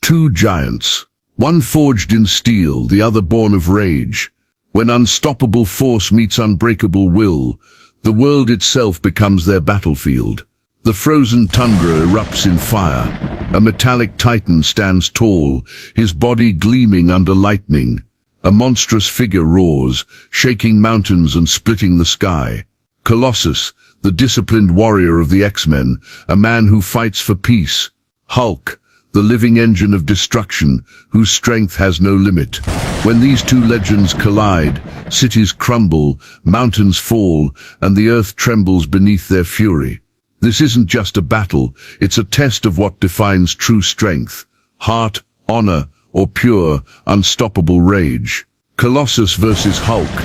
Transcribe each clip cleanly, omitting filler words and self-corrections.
two giants, one forged in steel, the other born of rage. When unstoppable force meets unbreakable will, the world itself becomes their battlefield. The frozen tundra erupts in fire. A metallic titan stands tall, his body gleaming under lightning. A monstrous figure roars, shaking mountains and splitting the sky. Colossus, the disciplined warrior of the X-Men, a man who fights for peace. Hulk, the living engine of destruction, whose strength has no limit. When these two legends collide, cities crumble, mountains fall, and the earth trembles beneath their fury. This isn't just a battle, it's a test of what defines true strength: heart, honor, or pure, unstoppable rage. Colossus versus Hulk.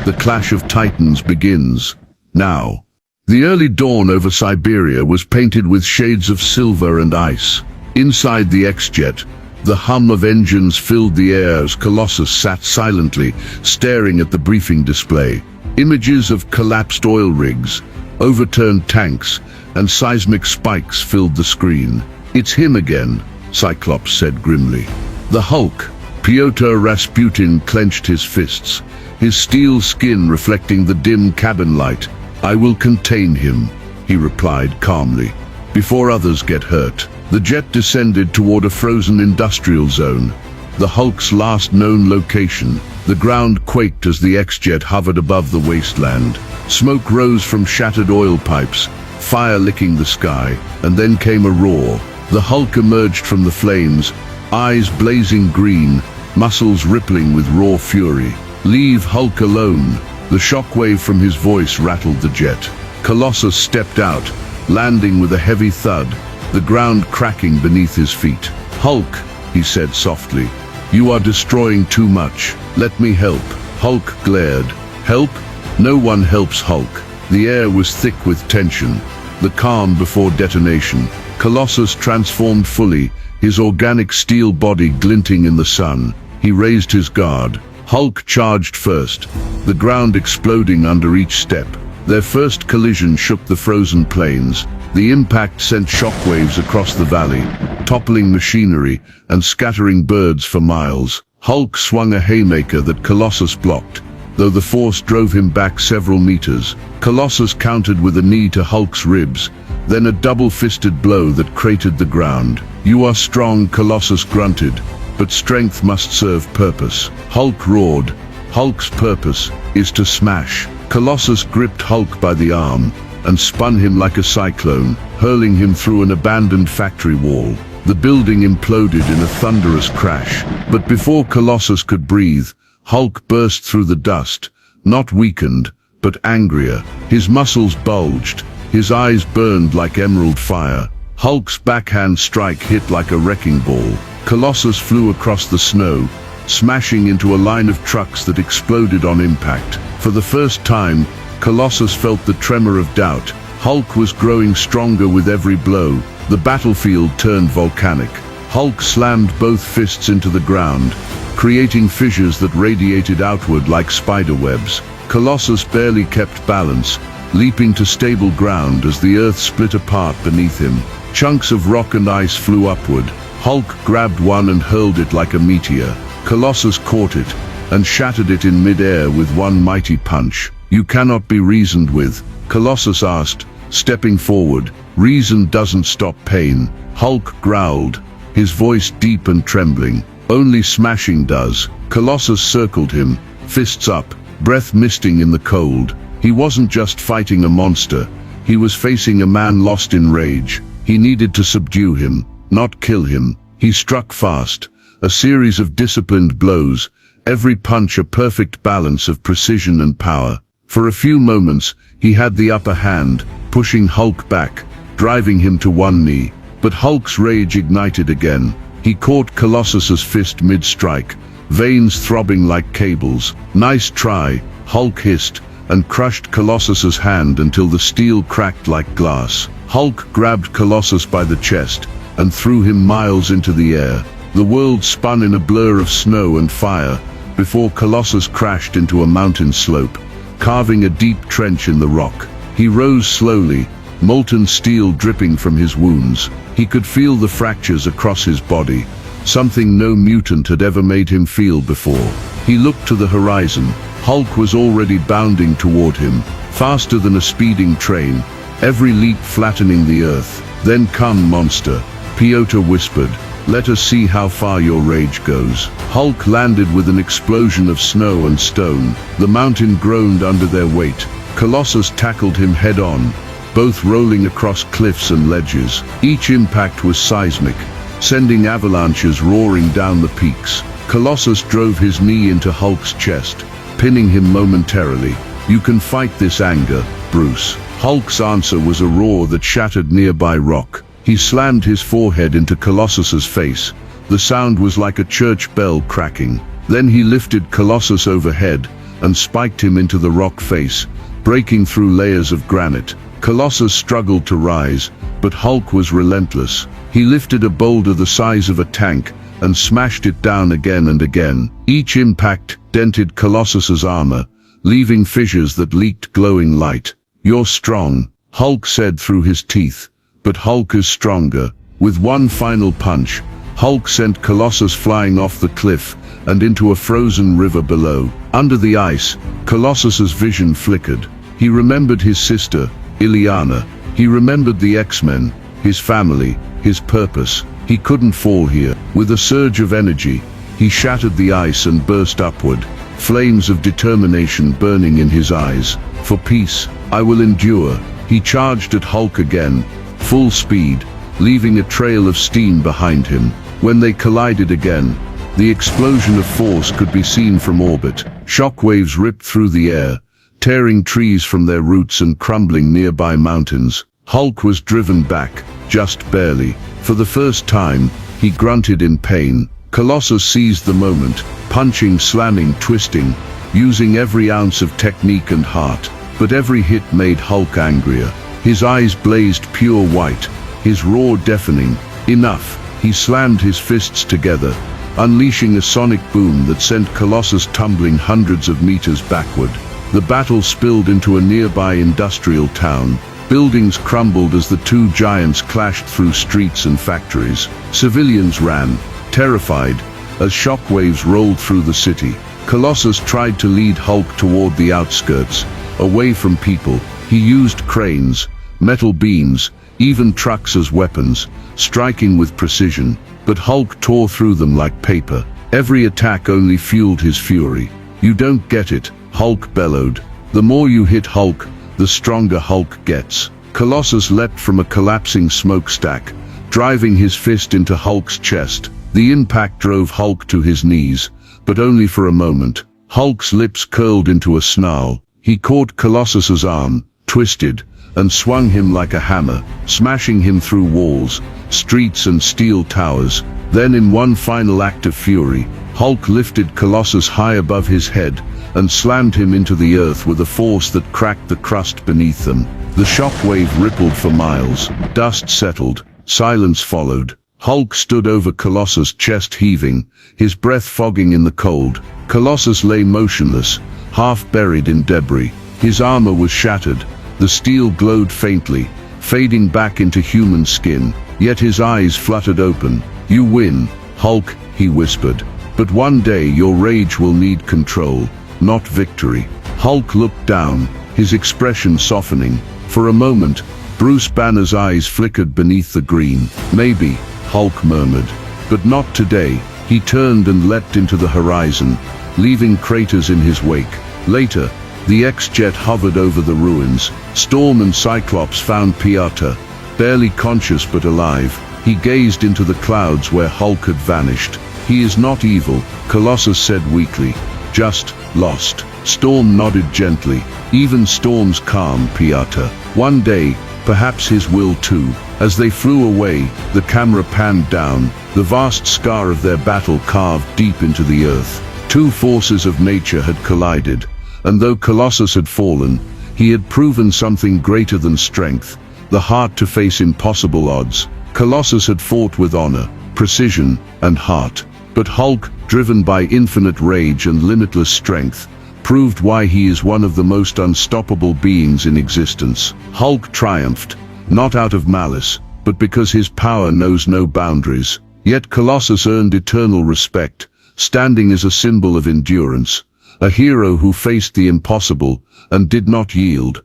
The clash of titans begins now. The early dawn over Siberia was painted with shades of silver and ice. Inside the X-Jet, the hum of engines filled the air as Colossus sat silently, staring at the briefing display. Images of collapsed oil rigs, overturned tanks, and seismic spikes filled the screen. "It's him again," Cyclops said grimly. The Hulk, Pyotr Rasputin, clenched his fists, his steel skin reflecting the dim cabin light. "I will contain him," he replied calmly, "before others get hurt." The jet descended toward a frozen industrial zone, the Hulk's last known location. The ground quaked as the X-Jet hovered above the wasteland. Smoke rose from shattered oil pipes, fire licking the sky, and then came a roar. The Hulk emerged from the flames, eyes blazing green, muscles rippling with raw fury. "Leave Hulk alone." The shockwave from his voice rattled the jet. Colossus stepped out, landing with a heavy thud, the ground cracking beneath his feet. "Hulk," he said softly, "you are destroying too much. Let me help." Hulk glared. "Help? No one helps Hulk." The air was thick with tension, the calm before detonation. Colossus transformed fully, his organic steel body glinting in the sun. He raised his guard. Hulk charged first, the ground exploding under each step. Their first collision shook the frozen plains. The impact sent shockwaves across the valley, toppling machinery and scattering birds for miles. Hulk swung a haymaker that Colossus blocked, though the force drove him back several meters. Colossus countered with a knee to Hulk's ribs, then a double-fisted blow that cratered the ground. "You are strong," Colossus grunted, "but strength must serve purpose." Hulk roared. "Hulk's purpose is to smash." Colossus gripped Hulk by the arm and spun him like a cyclone, hurling him through an abandoned factory wall. The building imploded in a thunderous crash, but before Colossus could breathe, Hulk burst through the dust, not weakened, but angrier. His muscles bulged, his eyes burned like emerald fire. Hulk's backhand strike hit like a wrecking ball. Colossus flew across the snow, smashing into a line of trucks that exploded on impact. For the first time, Colossus felt the tremor of doubt. Hulk was growing stronger with every blow. The battlefield turned volcanic. Hulk slammed both fists into the ground, creating fissures that radiated outward like spider webs. Colossus barely kept balance, leaping to stable ground as the earth split apart beneath him. Chunks of rock and ice flew upward. Hulk grabbed one and hurled it like a meteor. Colossus caught it and shattered it in mid-air with one mighty punch. "You cannot be reasoned with," Colossus asked, stepping forward. "Reason doesn't stop pain." Hulk growled, his voice deep and trembling. "Only smashing does." Colossus circled him, fists up, breath misting in the cold. He wasn't just fighting a monster, he was facing a man lost in rage. He needed to subdue him, not kill him. He struck fast, a series of disciplined blows, every punch a perfect balance of precision and power. For a few moments, he had the upper hand, pushing Hulk back, driving him to one knee. But Hulk's rage ignited again. He caught Colossus's fist mid-strike, veins throbbing like cables. "Nice try," Hulk hissed, and crushed Colossus's hand until the steel cracked like glass. Hulk grabbed Colossus by the chest and threw him miles into the air. The world spun in a blur of snow and fire before Colossus crashed into a mountain slope, carving a deep trench in the rock. He rose slowly, molten steel dripping from his wounds. He could feel the fractures across his body, something no mutant had ever made him feel before. He looked to the horizon. Hulk was already bounding toward him, faster than a speeding train, every leap flattening the earth. "Then come, monster," Piotr whispered. "Let us see how far your rage goes." Hulk landed with an explosion of snow and stone. The mountain groaned under their weight. Colossus tackled him head-on, both rolling across cliffs and ledges. Each impact was seismic, sending avalanches roaring down the peaks. Colossus drove his knee into Hulk's chest, pinning him momentarily. "You can fight this anger, Bruce." Hulk's answer was a roar that shattered nearby rock. He slammed his forehead into Colossus's face. The sound was like a church bell cracking. Then he lifted Colossus overhead and spiked him into the rock face, breaking through layers of granite. Colossus struggled to rise, but Hulk was relentless. He lifted a boulder the size of a tank and smashed it down again and again. Each impact dented Colossus's armor, leaving fissures that leaked glowing light. "You're strong," Hulk said through his teeth, but Hulk is stronger. With one final punch, Hulk sent Colossus flying off the cliff and into a frozen river below. Under the ice, Colossus's vision flickered. He remembered his sister, Illyana. He remembered the X-Men, his family, his purpose. He couldn't fall here. With a surge of energy, he shattered the ice and burst upward, flames of determination burning in his eyes. "For peace, I will endure." He charged at Hulk again, full speed, leaving a trail of steam behind him. When they collided again, the explosion of force could be seen from orbit. Shockwaves ripped through the air, tearing trees from their roots and crumbling nearby mountains. Hulk was driven back, just barely. For the first time, he grunted in pain. Colossus seized the moment, punching, slamming, twisting, using every ounce of technique and heart. But every hit made Hulk angrier. His eyes blazed pure white, his roar deafening. Enough. He slammed his fists together, unleashing a sonic boom that sent Colossus tumbling hundreds of meters backward. The battle spilled into a nearby industrial town. Buildings crumbled as the two giants clashed through streets and factories. Civilians ran, terrified, as shockwaves rolled through the city. Colossus tried to lead Hulk toward the outskirts, away from people. He used cranes, metal beams, even trucks as weapons, striking with precision. But Hulk tore through them like paper. Every attack only fueled his fury. "You don't get it," Hulk bellowed. "The more you hit Hulk, the stronger Hulk gets." Colossus leapt from a collapsing smokestack, driving his fist into Hulk's chest. The impact drove Hulk to his knees, but only for a moment. Hulk's lips curled into a snarl. He caught Colossus's arm, twisted, and swung him like a hammer, smashing him through walls, streets and steel towers. Then in one final act of fury, Hulk lifted Colossus high above his head and slammed him into the earth with a force that cracked the crust beneath them. The shockwave rippled for miles. Dust settled. Silence followed. Hulk stood over Colossus, chest heaving, his breath fogging in the cold. Colossus lay motionless, half buried in debris. His armor was shattered. The steel glowed faintly, fading back into human skin. Yet his eyes fluttered open. "You win, Hulk," he whispered. "But one day your rage will need control, not victory." Hulk looked down, his expression softening. For a moment, Bruce Banner's eyes flickered beneath the green. "Maybe," Hulk murmured, "but not today." He turned and leapt into the horizon, leaving craters in his wake. Later, the X-Jet hovered over the ruins. Storm and Cyclops found Piotr, barely conscious but alive. He gazed into the clouds where Hulk had vanished. "He is not evil," Colossus said weakly, "just lost." Storm nodded gently. "Even storms calm, Piotr. One day, perhaps his will too." As they flew away, the camera panned down, the vast scar of their battle carved deep into the earth. Two forces of nature had collided, and though Colossus had fallen, he had proven something greater than strength, the heart to face impossible odds. Colossus had fought with honor, precision, and heart. But Hulk, driven by infinite rage and limitless strength, proved why he is one of the most unstoppable beings in existence. Hulk triumphed, not out of malice, but because his power knows no boundaries. Yet Colossus earned eternal respect, standing as a symbol of endurance, a hero who faced the impossible and did not yield.